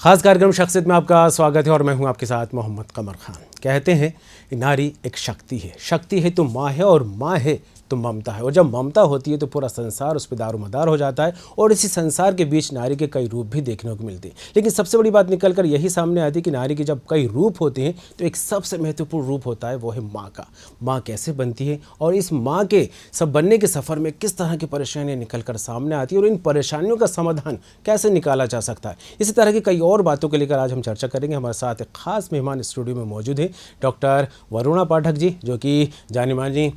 खास कार्यक्रम शख्सियत में आपका स्वागत है और मैं हूं आपके साथ मोहम्मद कमर खान। कहते हैं कि नारी एक शक्ति है, शक्ति है तो माँ है और माँ है तो ममता है, और जब ममता होती है तो पूरा संसार उस पर दारोमदार हो जाता है। और इसी संसार के बीच नारी के कई रूप भी देखने को मिलते हैं, लेकिन सबसे बड़ी बात निकल कर यही सामने आती है कि नारी के जब कई रूप होते हैं तो एक सबसे महत्वपूर्ण रूप होता है, वो है माँ का। माँ कैसे बनती है और इस माँ के सब बनने के सफ़र में किस तरह की परेशानियाँ निकल कर सामने आती है और इन परेशानियों का समाधान कैसे निकाला जा सकता है। इसी तरह की कई और बातों को लेकर आज हम चर्चा करेंगे। हमारे साथ एक खास मेहमान स्टूडियो में मौजूद हैं, डॉक्टर वरुणा पाठक जी, जो कि जानी मानी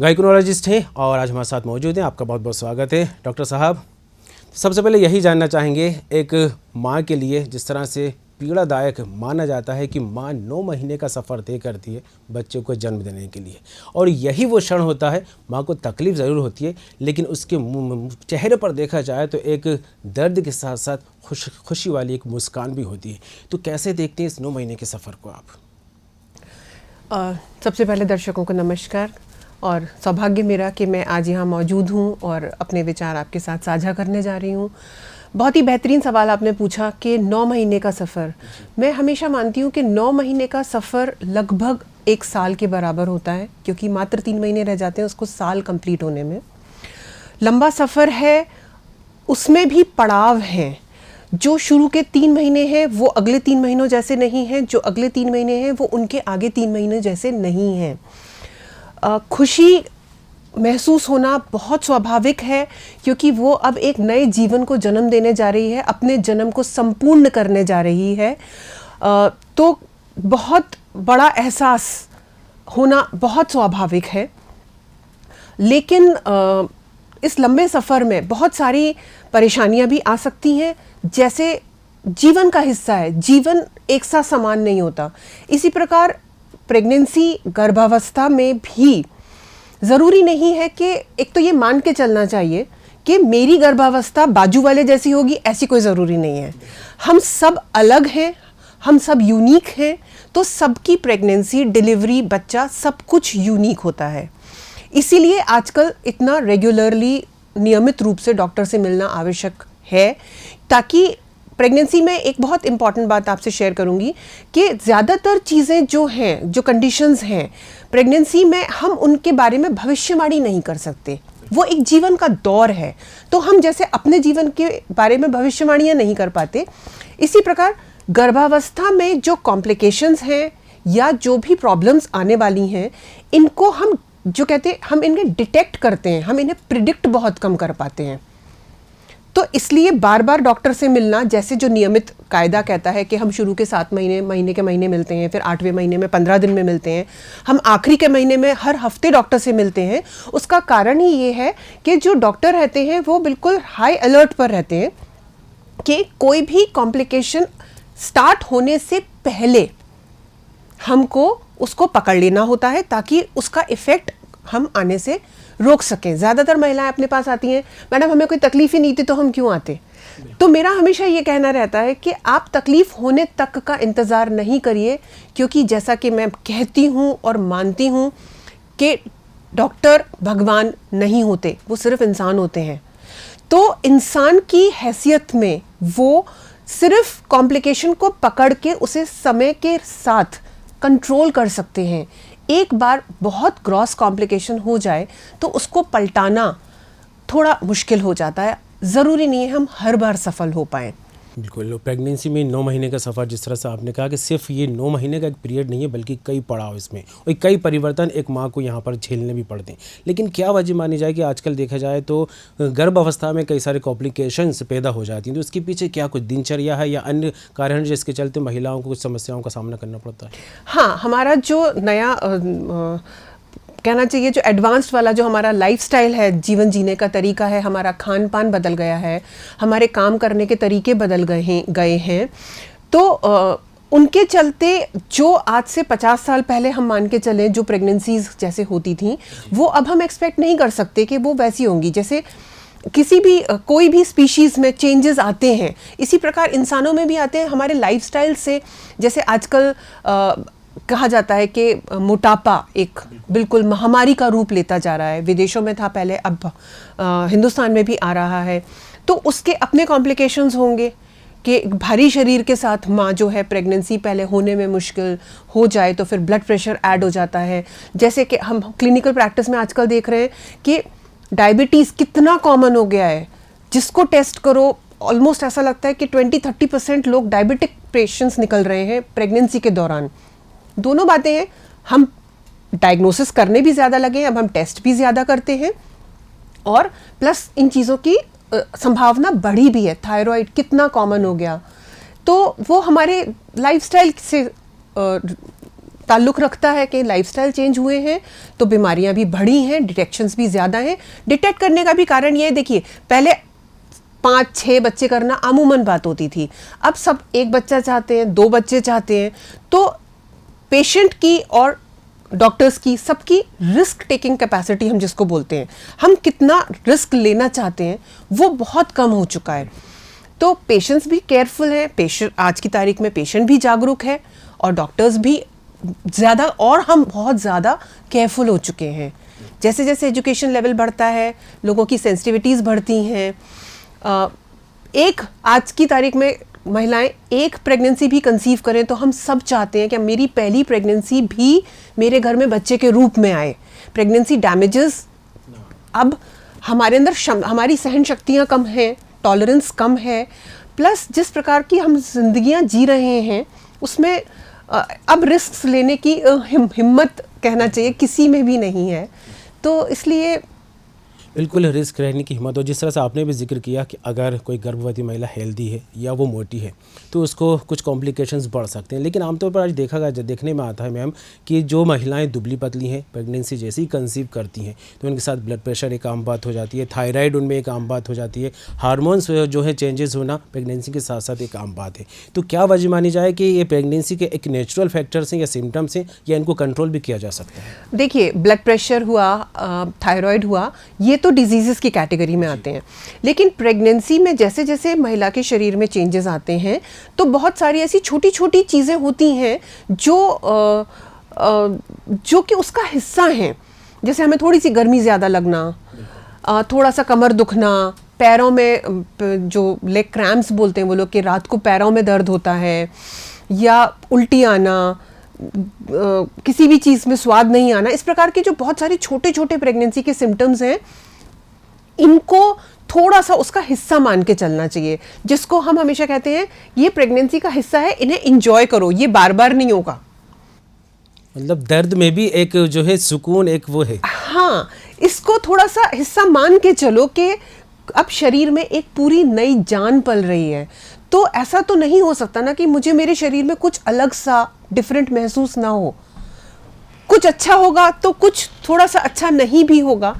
गायकोलॉजिस्ट हैं और आज हमारे साथ मौजूद हैं। आपका बहुत बहुत स्वागत है डॉक्टर साहब। सबसे पहले यही जानना चाहेंगे, एक माँ के लिए जिस तरह से पीड़ादायक माना जाता है कि माँ 9 महीने का सफ़र तय करती है बच्चे को जन्म देने के लिए, और यही वो क्षण होता है, माँ को तकलीफ़ ज़रूर होती है लेकिन उसके चेहरे पर देखा जाए तो एक दर्द के साथ साथ खुशी वाली एक मुस्कान भी होती है। तो कैसे देखते हैं इस 9 महीने के सफ़र को आप? सबसे पहले दर्शकों को नमस्कार, और सौभाग्य मेरा कि मैं आज यहाँ मौजूद हूँ और अपने विचार आपके साथ साझा करने जा रही हूँ। बहुत ही बेहतरीन सवाल आपने पूछा कि 9 महीने का सफ़र। मैं हमेशा मानती हूँ कि 9 महीने का सफ़र लगभग 1 साल के बराबर होता है, क्योंकि मात्र 3 महीने रह जाते हैं उसको साल कंप्लीट होने में। लंबा सफ़र है, उसमें भी पड़ाव हैं। जो शुरू के 3 महीने हैं वो अगले 3 महीनों जैसे नहीं हैं, जो अगले 3 महीने हैं वो उनके आगे 3 महीने जैसे नहीं हैं। खुशी महसूस होना बहुत स्वाभाविक है, क्योंकि वो अब एक नए जीवन को जन्म देने जा रही है, अपने जन्म को संपूर्ण करने जा रही है। तो बहुत बड़ा एहसास होना बहुत स्वाभाविक है। लेकिन इस लंबे सफ़र में बहुत सारी परेशानियां भी आ सकती हैं, जैसे जीवन का हिस्सा है, जीवन एक सा समान नहीं होता। इसी प्रकार प्रेगनेंसी, गर्भावस्था में भी ज़रूरी नहीं है कि एक तो ये मान के चलना चाहिए कि मेरी गर्भावस्था बाजू वाले जैसी होगी, ऐसी कोई ज़रूरी नहीं है। हम सब अलग हैं, हम सब यूनिक हैं, तो सबकी प्रेगनेंसी, डिलीवरी, बच्चा सब कुछ यूनिक होता है। इसीलिए आजकल इतना रेगुलरली, नियमित रूप से डॉक्टर से मिलना आवश्यक है, ताकि प्रेगनेंसी में एक बहुत इंपॉर्टेंट बात आपसे शेयर करूंगी कि ज़्यादातर चीज़ें जो हैं, जो कंडीशंस हैं प्रेगनेंसी में, हम उनके बारे में भविष्यवाणी नहीं कर सकते। वो एक जीवन का दौर है, तो हम जैसे अपने जीवन के बारे में भविष्यवाणियाँ नहीं कर पाते, इसी प्रकार गर्भावस्था में जो कॉम्प्लिकेशंस हैं या जो भी प्रॉब्लम्स आने वाली हैं, इनको हम जो कहते हैं, हम इन्हें डिटेक्ट करते हैं, हम इन्हें प्रिडिक्ट बहुत कम कर पाते हैं। तो इसलिए बार बार डॉक्टर से मिलना, जैसे जो नियमित कायदा कहता है कि हम शुरू के 7 महीने के महीने मिलते हैं, फिर 8वें महीने में 15 दिन में मिलते हैं, हम आखिरी के महीने में हर हफ्ते डॉक्टर से मिलते हैं, उसका कारण ही ये है कि जो डॉक्टर रहते हैं वो बिल्कुल हाई अलर्ट पर रहते हैं कि कोई भी कॉम्प्लिकेशन स्टार्ट होने से पहले हमको उसको पकड़ लेना होता है, ताकि उसका इफ़ेक्ट हम आने से रोक सकें। ज़्यादातर महिलाएं अपने पास आती हैं, मैडम हमें कोई तकलीफ़ ही नहीं थी तो हम क्यों आते। तो मेरा हमेशा ये कहना रहता है कि आप तकलीफ़ होने तक का इंतज़ार नहीं करिए, क्योंकि जैसा कि मैं कहती हूँ और मानती हूँ कि डॉक्टर भगवान नहीं होते, वो सिर्फ इंसान होते हैं। तो इंसान की हैसियत में वो सिर्फ कॉम्प्लिकेशन को पकड़ के उसे समय के साथ कंट्रोल कर सकते हैं। एक बार बहुत ग्रॉस कॉम्प्लिकेशन हो जाए तो उसको पलटाना थोड़ा मुश्किल हो जाता है। ज़रूरी नहीं है हम हर बार सफल हो पाएँ। बिल्कुल, प्रेगनेंसी में 9 महीने का सफ़र, जिस तरह से आपने कहा कि सिर्फ ये 9 महीने का एक पीरियड नहीं है, बल्कि कई पड़ाव इसमें और कई परिवर्तन एक माँ को यहाँ पर झेलने भी पड़ते हैं। लेकिन क्या वजह मानी जाए कि आजकल देखा जाए तो गर्भ अवस्था में कई सारे कॉम्प्लिकेशंस पैदा हो जाती हैं, तो उसके पीछे क्या कुछ दिनचर्या है या अन्य कारण जिसके चलते महिलाओं को कुछ समस्याओं का सामना करना पड़ता है? हाँ, हमारा जो नया कहना चाहिए, जो एडवांस्ड वाला जो हमारा लाइफस्टाइल है, जीवन जीने का तरीका है, हमारा खान पान बदल गया है, हमारे काम करने के तरीके बदल गए हैं। तो उनके चलते जो आज से 50 साल पहले हम मान के चलें जो प्रेगनेंसीज जैसे होती थी, वो अब हम एक्सपेक्ट नहीं कर सकते कि वो वैसी होंगी। जैसे किसी भी कोई भी स्पीशीज़ में चेंजेस आते हैं, इसी प्रकार इंसानों में भी आते हैं हमारे लाइफस्टाइल से। जैसे आजकल कहा जाता है कि मोटापा एक बिल्कुल महामारी का रूप लेता जा रहा है। विदेशों में था पहले, अब हिंदुस्तान में भी आ रहा है। तो उसके अपने कॉम्प्लिकेशंस होंगे। कि एक भारी शरीर के साथ माँ जो है प्रेगनेंसी पहले होने में मुश्किल हो जाए तो फिर ब्लड प्रेशर ऐड हो जाता है। जैसे कि हम क्लिनिकल प्रैक्टिस में आजकल देख रहे हैं कि डायबिटीज़ कितना कॉमन हो गया है, जिसको टेस्ट करो ऑलमोस्ट ऐसा लगता है कि 20-30% लोग डायबिटिक पेशेंट्स निकल रहे हैं प्रेगनेंसी के दौरान। दोनों बातें हैं, हम डायग्नोसिस करने भी ज़्यादा लगे, अब हम टेस्ट भी ज़्यादा करते हैं और प्लस इन चीज़ों की संभावना बढ़ी भी है। थायराइड कितना कॉमन हो गया, तो वो हमारे लाइफस्टाइल से ताल्लुक़ रखता है कि लाइफस्टाइल चेंज हुए हैं तो बीमारियां भी बढ़ी हैं, डिटेक्शंस भी ज़्यादा हैं। डिटेक्ट करने का भी कारण ये है, देखिए पहले 5-6 बच्चे करना आमूमन बात होती थी, अब सब 1 बच्चा चाहते हैं, 2 बच्चे चाहते हैं। तो पेशेंट की और डॉक्टर्स की सबकी रिस्क टेकिंग कैपेसिटी हम जिसको बोलते हैं, हम कितना रिस्क लेना चाहते हैं वो बहुत कम हो चुका है। तो पेशेंट्स भी केयरफुल हैं, पेशेंट आज की तारीख में पेशेंट भी जागरूक है और डॉक्टर्स भी ज़्यादा, और हम बहुत ज़्यादा केयरफुल हो चुके हैं। जैसे जैसे एजुकेशन लेवल बढ़ता है, लोगों की सेंसिटिविटीज़ बढ़ती हैं। एक आज की तारीख में महिलाएं एक प्रेगनेंसी भी कंसीव करें तो हम सब चाहते हैं कि मेरी पहली प्रेगनेंसी भी मेरे घर में बच्चे के रूप में आए। प्रेगनेंसी डैमेजेस, अब हमारे अंदर हमारी सहन शक्तियाँ कम हैं, टॉलरेंस कम है, प्लस जिस प्रकार की हम जिंदगियाँ जी रहे हैं उसमें अब रिस्क लेने की हिम्मत कहना चाहिए किसी में भी नहीं है। तो इसलिए बिल्कुल रिस्क रहने की हिम्मत हो। जिस तरह से आपने भी जिक्र किया कि अगर कोई गर्भवती महिला हेल्दी है या वो मोटी है तो उसको कुछ कॉम्प्लिकेशंस बढ़ सकते हैं, लेकिन आमतौर पर आज देखने में आता है मैम कि जो महिलाएं दुबली पतली हैं प्रेगनेंसी जैसे ही कंसीव करती हैं तो उनके साथ ब्लड प्रेशर एक आम बात हो जाती है, थायराइड उनमें एक आम बात हो जाती है, हार्मोन्स जो है चेंजेस होना प्रेगनेंसी के साथ साथ एक आम बात है। तो क्या वजह मानी जाए कि ये प्रेगनेंसी के एक नेचुरल फैक्टर्स हैं या सिम्टम्स हैं या इनको कंट्रोल भी किया जा सकता है? देखिए, ब्लड प्रेशर हुआ, थायराइड हुआ, ये तो डिजीज़ेस की कैटेगरी में आते हैं, लेकिन प्रेगनेंसी में जैसे जैसे महिला के शरीर में चेंजेस आते हैं तो बहुत सारी ऐसी छोटी छोटी चीज़ें होती हैं जो कि उसका हिस्सा हैं। जैसे हमें थोड़ी सी गर्मी ज़्यादा लगना, थोड़ा सा कमर दुखना, पैरों में जो लेग क्रैम्प्स बोलते हैं वो लोग, कि रात को पैरों में दर्द होता है, या उल्टी आना, किसी भी चीज़ में स्वाद नहीं आना, इस प्रकार के जो बहुत सारे छोटे छोटे प्रेगनेंसी के सिम्टम्स हैं, इनको थोड़ा सा उसका हिस्सा मान के चलना चाहिए। जिसको हम हमेशा कहते हैं ये प्रेगनेंसी का हिस्सा है, इन्हें एंजॉय करो, ये बार बार नहीं होगा। मतलब दर्द में भी एक जो है सुकून, एक वो है। हाँ, इसको थोड़ा सा हिस्सा मान के चलो कि अब शरीर में एक पूरी नई जान पल रही है। तो ऐसा तो नहीं हो सकता ना कि मुझे मेरे शरीर में कुछ अलग सा डिफरेंट महसूस ना हो। कुछ अच्छा होगा तो कुछ थोड़ा सा अच्छा नहीं भी होगा।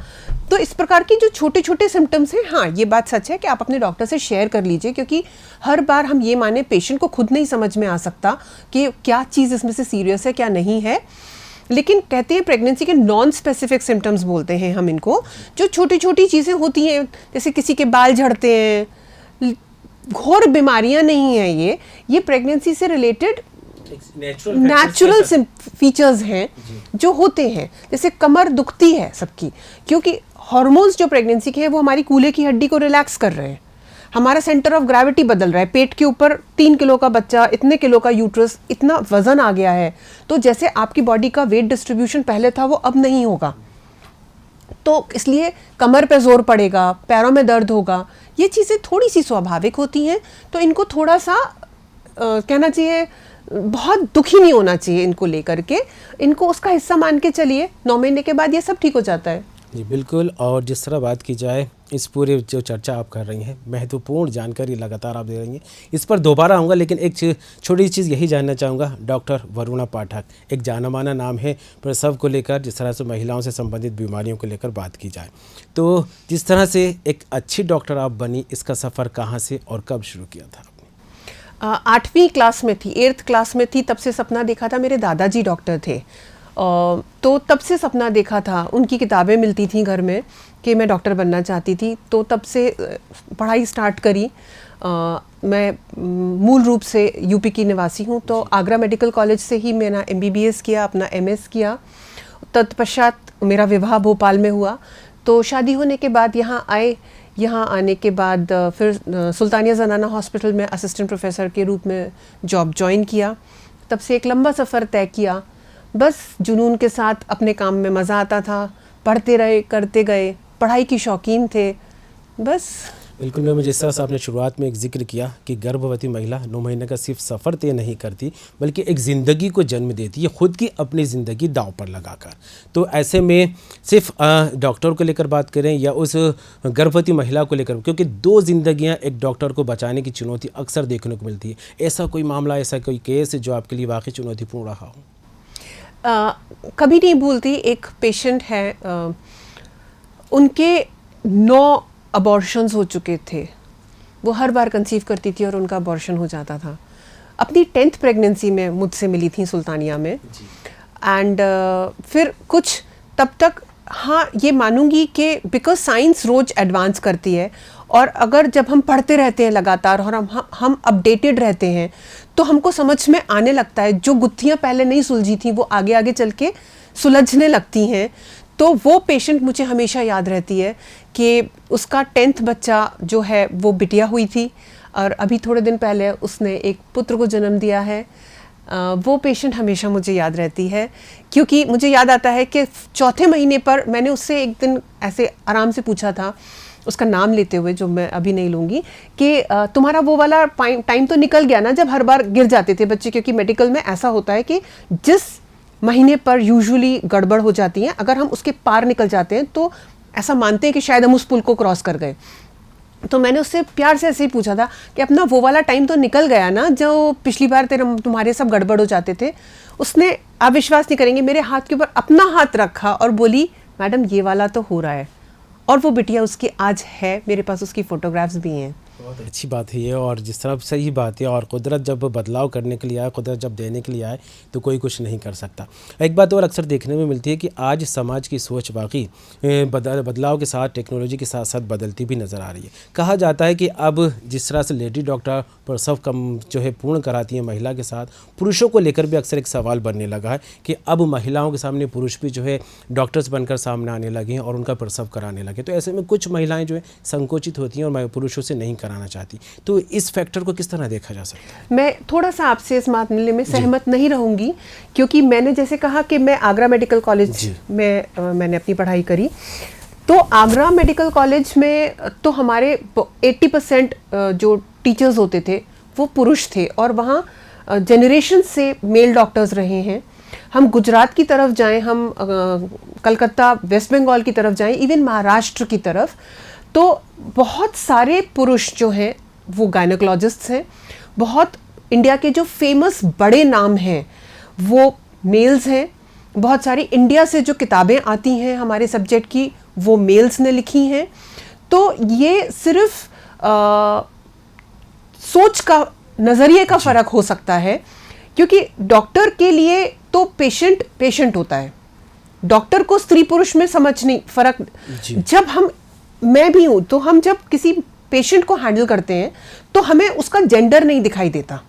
तो इस प्रकार की जो छोटे छोटे सिम्टम्स हैं, हाँ ये बात सच है कि आप अपने डॉक्टर से शेयर कर लीजिए, क्योंकि हर बार हम ये माने पेशेंट को खुद नहीं समझ में आ सकता कि क्या चीज़ इसमें से सीरियस है क्या नहीं है। लेकिन कहते हैं प्रेगनेंसी के नॉन स्पेसिफिक सिम्टम्स बोलते हैं हम इनको, जो छोटी छोटी चीज़ें होती हैं, जैसे किसी के बाल झड़ते हैं, घोर बीमारियां नहीं हैं, ये प्रेगनेंसी से रिलेटेड नेचुरल फीचर्स हैं जो होते हैं। जैसे कमर दुखती है सबकी, क्योंकि हार्मोन्स जो प्रेगनेंसी के हैं वो हमारी कूल्हे की हड्डी को रिलैक्स कर रहे हैं, हमारा सेंटर ऑफ ग्रेविटी बदल रहा है। पेट के ऊपर 3 किलो का बच्चा, इतने किलो का यूट्रस, इतना वजन आ गया है, तो जैसे आपकी बॉडी का वेट डिस्ट्रीब्यूशन पहले था वो अब नहीं होगा, तो इसलिए कमर पे जोर पड़ेगा, पैरों में दर्द होगा। ये चीज़ें थोड़ी सी स्वाभाविक होती हैं, तो इनको थोड़ा सा कहना चाहिए, बहुत दुखी नहीं होना चाहिए इनको लेकर के, इनको उसका हिस्सा मान के चलिए। 9 महीने के बाद ये सब ठीक हो जाता है। जी बिल्कुल। और जिस तरह बात की जाए, इस पूरे जो चर्चा आप कर रही हैं, महत्वपूर्ण जानकारी लगातार आप दे रही हैं, इस पर दोबारा आऊँगा, लेकिन एक छोटी चीज़ यही जानना चाहूँगा। डॉक्टर वरुणा पाठक एक जाना माना नाम है प्रसव को लेकर, जिस तरह से महिलाओं से संबंधित बीमारियों को लेकर बात की जाए, तो जिस तरह से एक अच्छी डॉक्टर आप बनी, इसका सफ़र कहाँ से और कब शुरू किया था? 8वीं क्लास में थी, 8th क्लास में थी, तब से सपना देखा था। मेरे दादाजी डॉक्टर थे, तो तब से सपना देखा था, उनकी किताबें मिलती थी घर में कि मैं डॉक्टर बनना चाहती थी, तो तब से पढ़ाई स्टार्ट करी। मैं मूल रूप से यूपी की निवासी हूँ, तो आगरा मेडिकल कॉलेज से ही मैंने MBBS किया, अपना MS किया। तत्पश्चात मेरा विवाह भोपाल में हुआ, तो शादी होने के बाद यहाँ आए। यहाँ आने के बाद फिर सुल्तानिया ज़नाना हॉस्पिटल में असिस्टेंट प्रोफेसर के रूप में जॉब ज्वाइन किया। तब से एक लंबा सफ़र तय किया, बस जुनून के साथ अपने काम में मज़ा आता था, पढ़ते रहे, करते गए, पढ़ाई की शौकीन थे बस। बिल्कुल मैम, जिस तरह से आपने शुरुआत में एक जिक्र किया कि गर्भवती महिला 9 महीने का सिर्फ सफ़र तय नहीं करती बल्कि एक ज़िंदगी को जन्म देती है, खुद की अपनी ज़िंदगी दांव पर लगाकर। तो ऐसे में सिर्फ डॉक्टर को लेकर बात करें या उस गर्भवती महिला को लेकर, क्योंकि 2 ज़िंदगियां एक डॉक्टर को बचाने की चुनौती अक्सर देखने को मिलती है, ऐसा कोई मामला, ऐसा कोई केस जो आपके लिए वाकई चुनौतीपूर्ण रहा हो? कभी नहीं भूलती, एक पेशेंट है, उनके 9 अबॉर्शंस हो चुके थे। वो हर बार कंसीव करती थी और उनका अबॉर्शन हो जाता था। अपनी 10th प्रेगनेंसी में मुझसे मिली थी सुल्तानिया में। एंड फिर कुछ तब तक, हाँ ये मानूंगी कि बिकॉज साइंस रोज एडवांस करती है और अगर जब हम पढ़ते रहते हैं लगातार और हम अपडेटेड रहते हैं तो हमको समझ में आने लगता है, जो गुत्थियाँ पहले नहीं सुलझी थी वो आगे आगे चल के सुलझने लगती हैं। तो वो पेशेंट मुझे हमेशा याद रहती है कि उसका 10th बच्चा जो है वो बिटिया हुई थी और अभी थोड़े दिन पहले उसने एक पुत्र को जन्म दिया है। वो पेशेंट हमेशा मुझे याद रहती है, क्योंकि मुझे याद आता है कि 4थे महीने पर मैंने उससे एक दिन ऐसे आराम से पूछा था, उसका नाम लेते हुए, जो मैं अभी नहीं लूँगी, कि तुम्हारा वो वाला टाइम तो निकल गया ना जब हर बार गिर जाते थे बच्चे, क्योंकि मेडिकल में ऐसा होता है कि जिस महीने पर यूजुअली गड़बड़ हो जाती है, अगर हम उसके पार निकल जाते हैं तो ऐसा मानते हैं कि शायद हम उस पुल को क्रॉस कर गए। तो मैंने उससे प्यार से ऐसे ही पूछा था कि अपना वो वाला टाइम तो निकल गया ना जो पिछली बार तुम्हारे सब गड़बड़ हो जाते थे। उसने, आप विश्वास नहीं करेंगे, मेरे हाथ के ऊपर अपना हाथ रखा और बोली, मैडम ये वाला तो हो रहा है। और वो बिटिया उसकी आज है, मेरे पास उसकी फ़ोटोग्राफ्स भी हैं। बहुत अच्छी बात है ये, और जिस तरह सही बात है, और कुदरत जब बदलाव करने के लिए आए, कुदरत जब देने के लिए आए तो कोई कुछ नहीं कर सकता। एक बात और अक्सर देखने में मिलती है कि आज समाज की सोच वाकई बदलाव के साथ, टेक्नोलॉजी के साथ साथ बदलती भी नज़र आ रही है। कहा जाता है कि अब जिस तरह से लेडी डॉक्टर प्रसव कम जो है पूर्ण कराती है महिला के साथ, पुरुषों को लेकर भी अक्सर एक सवाल बनने लगा है कि अब महिलाओं के सामने पुरुष भी जो है डॉक्टर्स बनकर सामने आने लगे हैं और उनका प्रसव कराने लगे। तो ऐसे में कुछ महिलाएँ जो है संकोचित होती हैं और पुरुषों से नहीं कराना चाहती। तो इस फैक्टर को किस तरह देखा जा सकता है? मैं थोड़ा सा आपसे इस मामले में सहमत नहीं रहूंगी, क्योंकि मैंने जैसे कहा कि मैं आगरा मेडिकल कॉलेज में मैंने अपनी पढ़ाई करी। तो आगरा मेडिकल कॉलेज में तो हमारे 80% जो टीचर्स होते थे वो पुरुष थे और वहाँ जनरेशन से मेल डॉक्टर्स रहे हैं। हम गुजरात की तरफ जाएं, हम कलकत्ता, वेस्ट बंगाल की तरफ जाएं, इवन महाराष्ट्र की तरफ, तो बहुत सारे पुरुष जो हैं वो गायनेकोलॉजिस्ट्स हैं। बहुत इंडिया के जो फेमस बड़े नाम हैं वो मेल्स हैं। बहुत सारी इंडिया से जो किताबें आती हैं हमारे सब्जेक्ट की वो मेल्स ने लिखी हैं। तो ये सिर्फ सोच का, नज़रिए का फ़र्क हो सकता है, क्योंकि डॉक्टर के लिए तो पेशेंट होता है। डॉक्टर को स्त्री पुरुष में समझ नहीं फ़र्क। जब मैं भी हूँ तो हम जब किसी पेशेंट को हैंडल करते हैं तो हमें उसका जेंडर नहीं दिखाई देता,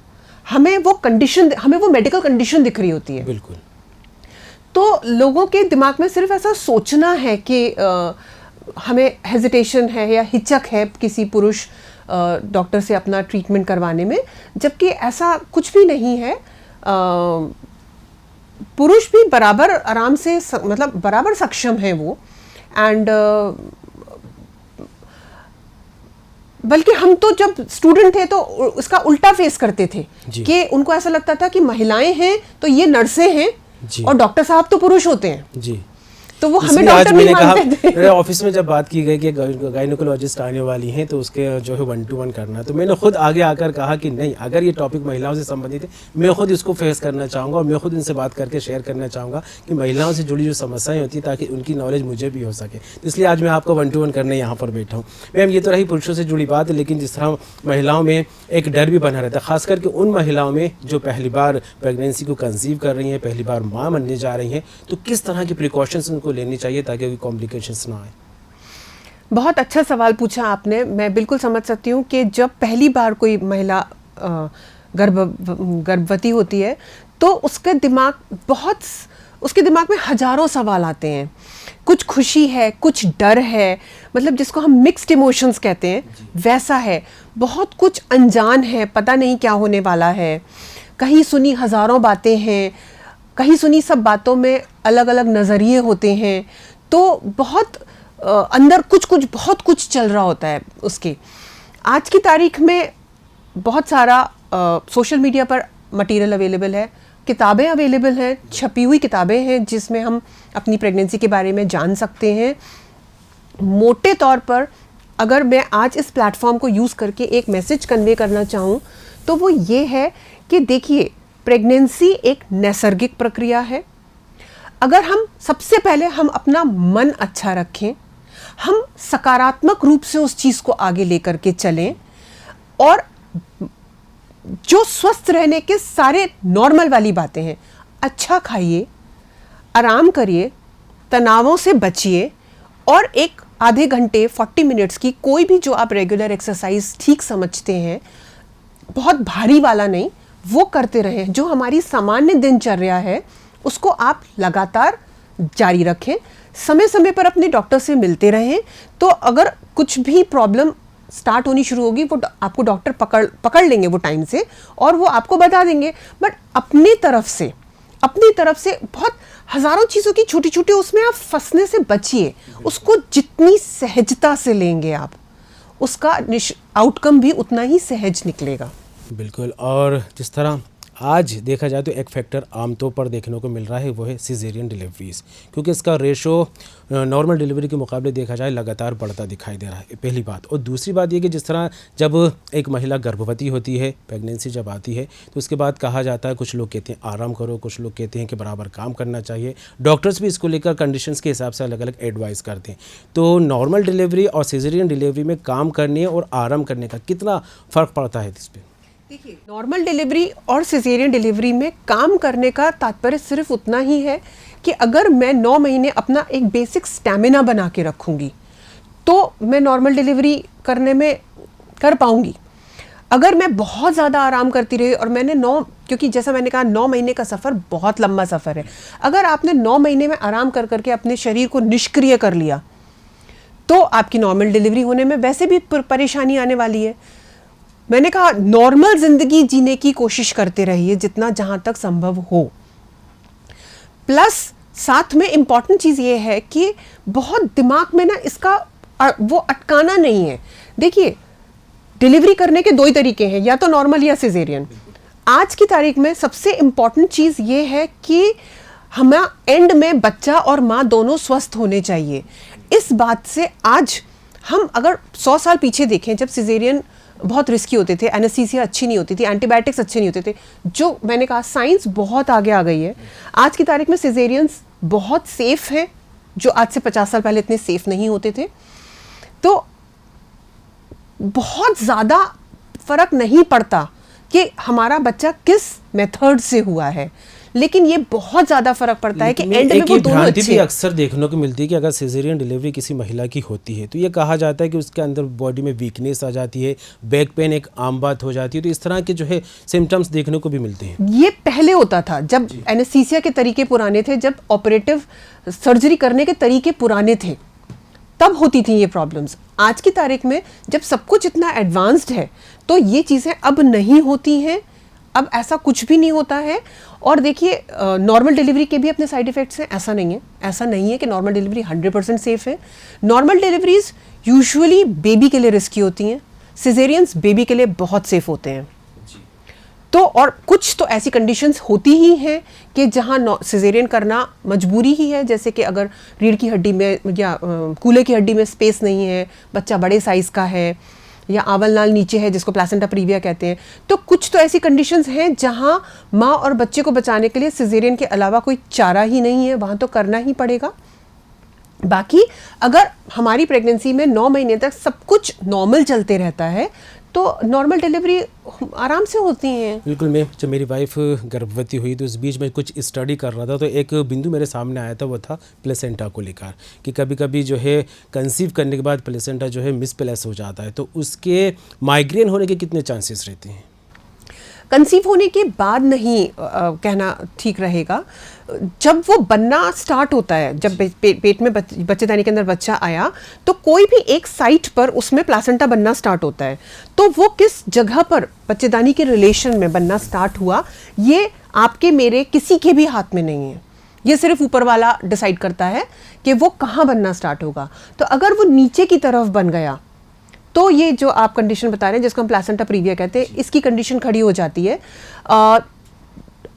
हमें वो कंडीशन, हमें वो मेडिकल कंडीशन दिख रही होती है। बिल्कुल। तो लोगों के दिमाग में सिर्फ ऐसा सोचना है कि हमें हेजिटेशन है या हिचक है किसी पुरुष डॉक्टर से अपना ट्रीटमेंट करवाने में, जबकि ऐसा कुछ भी नहीं है। पुरुष भी बराबर आराम से, मतलब बराबर सक्षम है वो। एंड बल्कि हम तो जब स्टूडेंट थे तो उसका उल्टा फेस करते थे कि उनको ऐसा लगता था कि महिलाएं हैं तो ये नर्सें हैं और डॉक्टर साहब तो पुरुष होते हैं जी। तो वो हमें डॉक्टर नहीं मानते थे। ऑफिस में जब बात की गई कि गायनेकोलॉजिस्ट आने वाली हैं तो उसके जो है 1-to-1 करना, तो मैंने खुद आगे आकर कहा कि नहीं, अगर ये टॉपिक महिलाओं से संबंधित है मैं खुद इसको फेस करना चाहूँगा और मैं खुद इनसे बात करके शेयर करना चाहूँगा कि महिलाओं से जुड़ी जो समस्याएं होती हैं ताकि उनकी नॉलेज मुझे भी हो सके। तो इसलिए आज मैं आपको 1-to-1 करने यहाँ पर बैठा हूँ। मैम, ये तो रही पुरुषों से जुड़ी बात है, लेकिन जिस तरह महिलाओं में एक डर भी बना रहता है, खास करके उन महिलाओं में जो पहली बार प्रेगनेंसी को कंसीव कर रही हैं, पहली बार माँ बनने जा रही हैं, तो किस तरह की प्रिकॉशंस उनको लेनी चाहिए ताकि कॉम्प्लिकेशंस ना आए? बहुत अच्छा सवाल पूछा आपने। मैं बिल्कुल समझ सकती हूँ कि जब पहली बार कोई महिला गर्भवती होती है तो उसके दिमाग में हजारों सवाल आते हैं कुछ खुशी है, कुछ डर है, मतलब जिसको हम मिक्स्ड इमोशंस कहते हैं वैसा है। बहुत कुछ अनजान है, पता नहीं क्या होने वाला है। कहीं सुनी हज़ारों बातें हैं, कहीं सुनी सब बातों में अलग अलग नज़रिए होते हैं। तो बहुत अंदर कुछ बहुत कुछ चल रहा होता है उसके। आज की तारीख में बहुत सारा सोशल मीडिया पर मटेरियल अवेलेबल है, किताबें अवेलेबल हैं, छपी हुई किताबें हैं जिसमें हम अपनी प्रेगनेंसी के बारे में जान सकते हैं। मोटे तौर पर अगर मैं आज इस प्लेटफॉर्म को यूज़ करके एक मैसेज कन्वे करना चाहूँ तो वो ये है कि देखिए, प्रेगनेंसी एक नैसर्गिक प्रक्रिया है। अगर हम सबसे पहले हम अपना मन अच्छा रखें, हम सकारात्मक रूप से उस चीज़ को आगे लेकर के चलें और जो स्वस्थ रहने के सारे नॉर्मल वाली बातें हैं, अच्छा खाइए, आराम करिए, तनावों से बचिए और एक आधे घंटे 40 मिनट्स की कोई भी जो आप रेगुलर एक्सरसाइज ठीक समझते हैं, बहुत भारी वाला नहीं, वो करते रहें। जो हमारी सामान्य दिनचर्या है उसको आप लगातार जारी रखें। समय समय पर अपने डॉक्टर से मिलते रहें। तो अगर कुछ भी प्रॉब्लम स्टार्ट होनी शुरू होगी वो आपको डॉक्टर पकड़ लेंगे वो टाइम से और वो आपको बता देंगे। बट अपनी तरफ से बहुत हज़ारों चीज़ों की छोटी छोटी उसमें आप फंसने से बचिए। उसको जितनी सहजता से लेंगे आप, उसका आउटकम भी उतना ही सहज निकलेगा। बिल्कुल। और जिस तरह आज देखा जाए तो एक फैक्टर आमतौर पर देखने को मिल रहा है वो है सिजेरियन डिलीवरीज, क्योंकि इसका रेशो नॉर्मल डिलीवरी के मुकाबले देखा जाए लगातार बढ़ता दिखाई दे रहा है, पहली बात। और दूसरी बात ये कि जिस तरह जब एक महिला गर्भवती होती है, प्रेगनेंसी जब आती है तो उसके बाद कहा जाता है, कुछ लोग कहते हैं आराम करो, कुछ लोग कहते हैं कि बराबर काम करना चाहिए। डॉक्टर्स भी इसको लेकर कंडीशंस के हिसाब से अलग अलग एडवाइस करते हैं। तो नॉर्मल डिलीवरी और सिजेरियन डिलीवरी में काम करने और आराम करने का कितना फ़र्क पड़ता है इस पर? देखिए, नॉर्मल डिलीवरी और सिजेरियन डिलीवरी में काम करने का तात्पर्य सिर्फ उतना ही है कि अगर मैं 9 महीने अपना एक बेसिक स्टैमिना बना के रखूंगी तो मैं नॉर्मल डिलीवरी करने में कर पाऊंगी। अगर मैं बहुत ज़्यादा आराम करती रही और मैंने क्योंकि जैसा मैंने कहा 9 महीने का सफ़र बहुत लंबा सफ़र है। अगर आपने 9 महीने में आराम कर करके अपने शरीर को निष्क्रिय कर लिया तो आपकी नॉर्मल डिलीवरी होने में वैसे भी परेशानी आने वाली है। मैंने कहा नॉर्मल जिंदगी जीने की कोशिश करते रहिए जितना जहां तक संभव हो। प्लस साथ में इंपॉर्टेंट चीज ये है कि बहुत दिमाग में ना इसका वो अटकाना नहीं है। देखिए, डिलीवरी करने के 2 ही तरीके हैं, या तो नॉर्मल या सिजेरियन। आज की तारीख में सबसे इंपॉर्टेंट चीज ये है कि हमें एंड में बच्चा और माँ दोनों स्वस्थ होने चाहिए। इस बात से आज हम अगर 100 साल पीछे देखें, जब सिजेरियन बहुत रिस्की होते थे, एनेस्थीसिया अच्छी नहीं होती थी, एंटीबायोटिक्स अच्छे नहीं होते थे, जो मैंने कहा साइंस बहुत आगे आ गई है। आज की तारीख में सिजेरियंस बहुत सेफ हैं, जो आज से 50 साल पहले इतने सेफ नहीं होते थे। तो बहुत ज़्यादा फर्क नहीं पड़ता कि हमारा बच्चा किस मेथड से हुआ है, लेकिन ये बहुत ज़्यादा फर्क पड़ता है कि एंड में वो दोनों अच्छे भी अक्सर देखने को मिलती है कि अगर सिजेरियन डिलीवरी किसी महिला की होती है तो ये कहा जाता है कि उसके अंदर बॉडी में वीकनेस आ जाती है, बैक पेन एक आम बात हो जाती है। तो इस तरह के जो है सिम्टम्स देखने को भी मिलते हैं। ये पहले होता था जब एनेस्थीसिया के तरीके पुराने थे, जब ऑपरेटिव सर्जरी करने के तरीके पुराने थे, तब होती थी ये प्रॉब्लम्स। आज की तारीख में जब सब कुछ इतना एडवांस्ड है तो ये चीज़ें अब नहीं होती हैं, अब ऐसा कुछ भी नहीं होता है। और देखिए, नॉर्मल डिलीवरी के भी अपने साइड इफ़ेक्ट्स हैं, ऐसा नहीं है कि नॉर्मल डिलीवरी 100% सेफ़ है। नॉर्मल डिलीवरीज यूजुअली बेबी के लिए रिस्की होती हैं, सिजेरियंस बेबी के लिए बहुत सेफ़ होते हैं। तो और कुछ तो ऐसी कंडीशंस होती ही हैं कि जहाँ सिजेरियन करना मजबूरी ही है, जैसे कि अगर रीढ़ की हड्डी में या कूल्हे की हड्डी में स्पेस नहीं है, बच्चा बड़े साइज़ का है, या आवल नाल नीचे है जिसको प्लेसेंटा प्रीविया कहते हैं। तो कुछ तो ऐसी कंडीशंस हैं जहां माँ और बच्चे को बचाने के लिए सिजेरियन के अलावा कोई चारा ही नहीं है, वहां तो करना ही पड़ेगा। बाकी अगर हमारी प्रेगनेंसी में 9 महीने तक सब कुछ नॉर्मल चलते रहता है तो नॉर्मल डिलीवरी आराम से होती हैं। बिल्कुल। मैं जब मेरी वाइफ गर्भवती हुई तो इस बीच में कुछ स्टडी कर रहा था तो एक बिंदु मेरे सामने आया था, वो था प्लेसेंटा को लेकर कि कभी कभी जो है कंसीव करने के बाद प्लेसेंटा जो है मिसप्लेस हो जाता है, तो उसके माइग्रेन होने के कितने चांसेस रहते हैं? कंसीव होने के बाद नहीं कहना ठीक रहेगा। जब वो बनना स्टार्ट होता है, जब पेट में बच्चेदानी के अंदर बच्चा आया, तो कोई भी एक साइट पर उसमें प्लासेंटा बनना स्टार्ट होता है। तो वो किस जगह पर बच्चेदानी के रिलेशन में बनना स्टार्ट हुआ, ये आपके मेरे किसी के भी हाथ में नहीं है। ये सिर्फ ऊपर वाला डिसाइड करता है कि वो कहाँ बनना स्टार्ट होगा। तो अगर वो नीचे की तरफ बन गया तो ये जो आप कंडीशन बता रहे हैं, जिसको हम प्लासेंटा प्रीविया कहते हैं, इसकी कंडीशन खड़ी हो जाती है।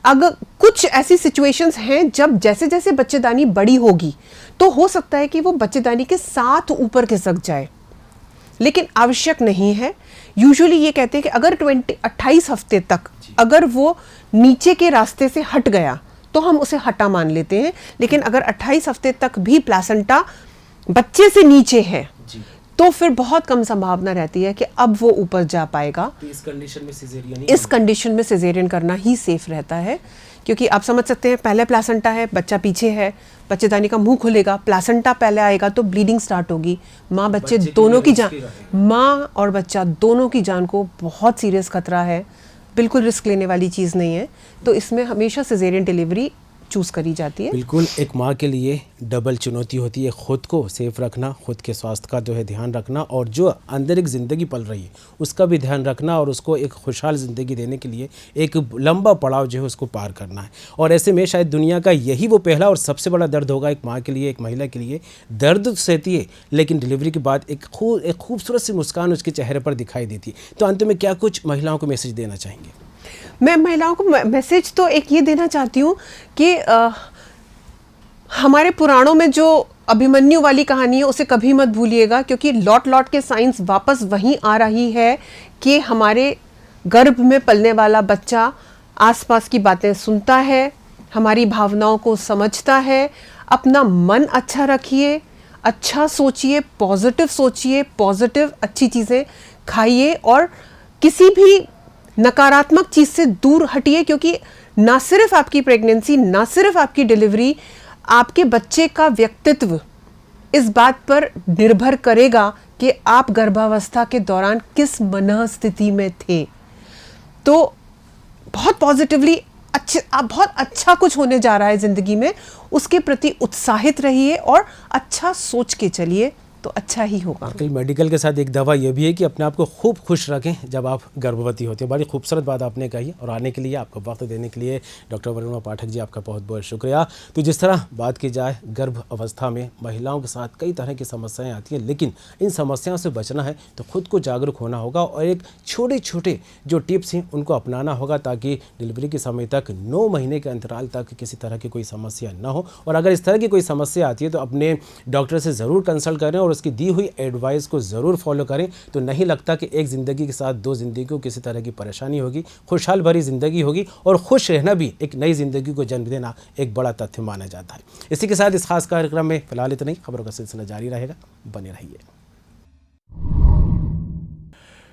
अगर कुछ ऐसी सिचुएशंस हैं जब जैसे जैसे बच्चेदानी बड़ी होगी तो हो सकता है कि वो बच्चेदानी के साथ ऊपर खिसक जाए, लेकिन आवश्यक नहीं है। यूजुअली ये कहते हैं कि अगर 28 हफ्ते तक अगर वो नीचे के रास्ते से हट गया तो हम उसे हटा मान लेते हैं, लेकिन अगर 28 हफ्ते तक भी प्लासेंटा बच्चे से नीचे है तो फिर बहुत कम संभावना रहती है कि अब वो ऊपर जा पाएगा। तो इस कंडीशन में सिजेरियन करना ही सेफ रहता है, क्योंकि आप समझ सकते हैं पहले प्लासेंटा है, बच्चा पीछे है, बच्चेदानी का मुंह खुलेगा, प्लासेंटा पहले आएगा तो ब्लीडिंग स्टार्ट होगी। माँ बच्चे दोनों की जान, माँ और बच्चा दोनों की जान को बहुत सीरियस खतरा है, बिल्कुल रिस्क लेने वाली चीज़ नहीं है। तो इसमें हमेशा सिजेरियन डिलीवरी चूज़ करी जाती है। बिल्कुल, एक माँ के लिए डबल चुनौती होती है, खुद को सेफ रखना, खुद के स्वास्थ्य का जो है ध्यान रखना, और जो अंदर एक ज़िंदगी पल रही है उसका भी ध्यान रखना, और उसको एक खुशहाल ज़िंदगी देने के लिए एक लंबा पड़ाव जो है उसको पार करना है। और ऐसे में शायद दुनिया का यही वो पहला और सबसे बड़ा दर्द होगा एक माँ के लिए, एक महिला के लिए। दर्द सहती है, लेकिन डिलीवरी के बाद एक खूबसूरत सी मुस्कान उसके चेहरे पर दिखाई देती है। तो अंत में क्या कुछ महिलाओं को मैसेज देना चाहेंगे? मैं महिलाओं को मैसेज तो एक ये देना चाहती हूँ कि हमारे पुराणों में जो अभिमन्यु वाली कहानी है उसे कभी मत भूलिएगा, क्योंकि लौट लौट के साइंस वापस वहीं आ रही है कि हमारे गर्भ में पलने वाला बच्चा आसपास की बातें सुनता है, हमारी भावनाओं को समझता है। अपना मन अच्छा रखिए, अच्छा सोचिए, पॉजिटिव अच्छी चीज़ें खाइए, और किसी भी नकारात्मक चीज़ से दूर हटिए, क्योंकि ना सिर्फ आपकी प्रेगनेंसी, ना सिर्फ आपकी डिलीवरी, आपके बच्चे का व्यक्तित्व इस बात पर निर्भर करेगा कि आप गर्भावस्था के दौरान किस मनःस्थिति में थे। तो बहुत पॉजिटिवली बहुत अच्छा कुछ होने जा रहा है ज़िंदगी में, उसके प्रति उत्साहित रहिए और अच्छा सोच के चलिए, तो अच्छा ही होगा। मेडिकल के साथ एक दवा ये भी है कि अपने आप को खूब खुश रखें जब आप गर्भवती होते हैं। बड़ी खूबसूरत बात आपने कही, और आने के लिए, आपको वक्त देने के लिए डॉक्टर वरुणा पाठक जी, आपका बहुत बहुत शुक्रिया। तो जिस तरह बात की जाए, गर्भ अवस्था में महिलाओं के साथ कई तरह की समस्याएं आती हैं, लेकिन इन समस्याओं से बचना है तो खुद को जागरूक होना होगा, और एक छोटे छोटे जो टिप्स हैं उनको अपनाना होगा, ताकि डिलीवरी के समय तक 9 महीने के अंतराल तक किसी तरह की कोई समस्या ना हो। और अगर इस तरह की कोई समस्या आती है तो अपने डॉक्टर से ज़रूर कंसल्ट करें और उसकी दी हुई एडवाइस को ज़रूर फॉलो करें। तो नहीं लगता कि एक ज़िंदगी के साथ 2 ज़िंदगी को किसी तरह की परेशानी होगी। खुशहाल भरी ज़िंदगी होगी, और खुश रहना भी एक नई ज़िंदगी को जन्म देना एक बड़ा तथ्य माना जाता है। इसी के साथ इस खास कार्यक्रम में फिलहाल इतना ही। खबरों का सिलसिला जारी रहेगा, बने रहिए।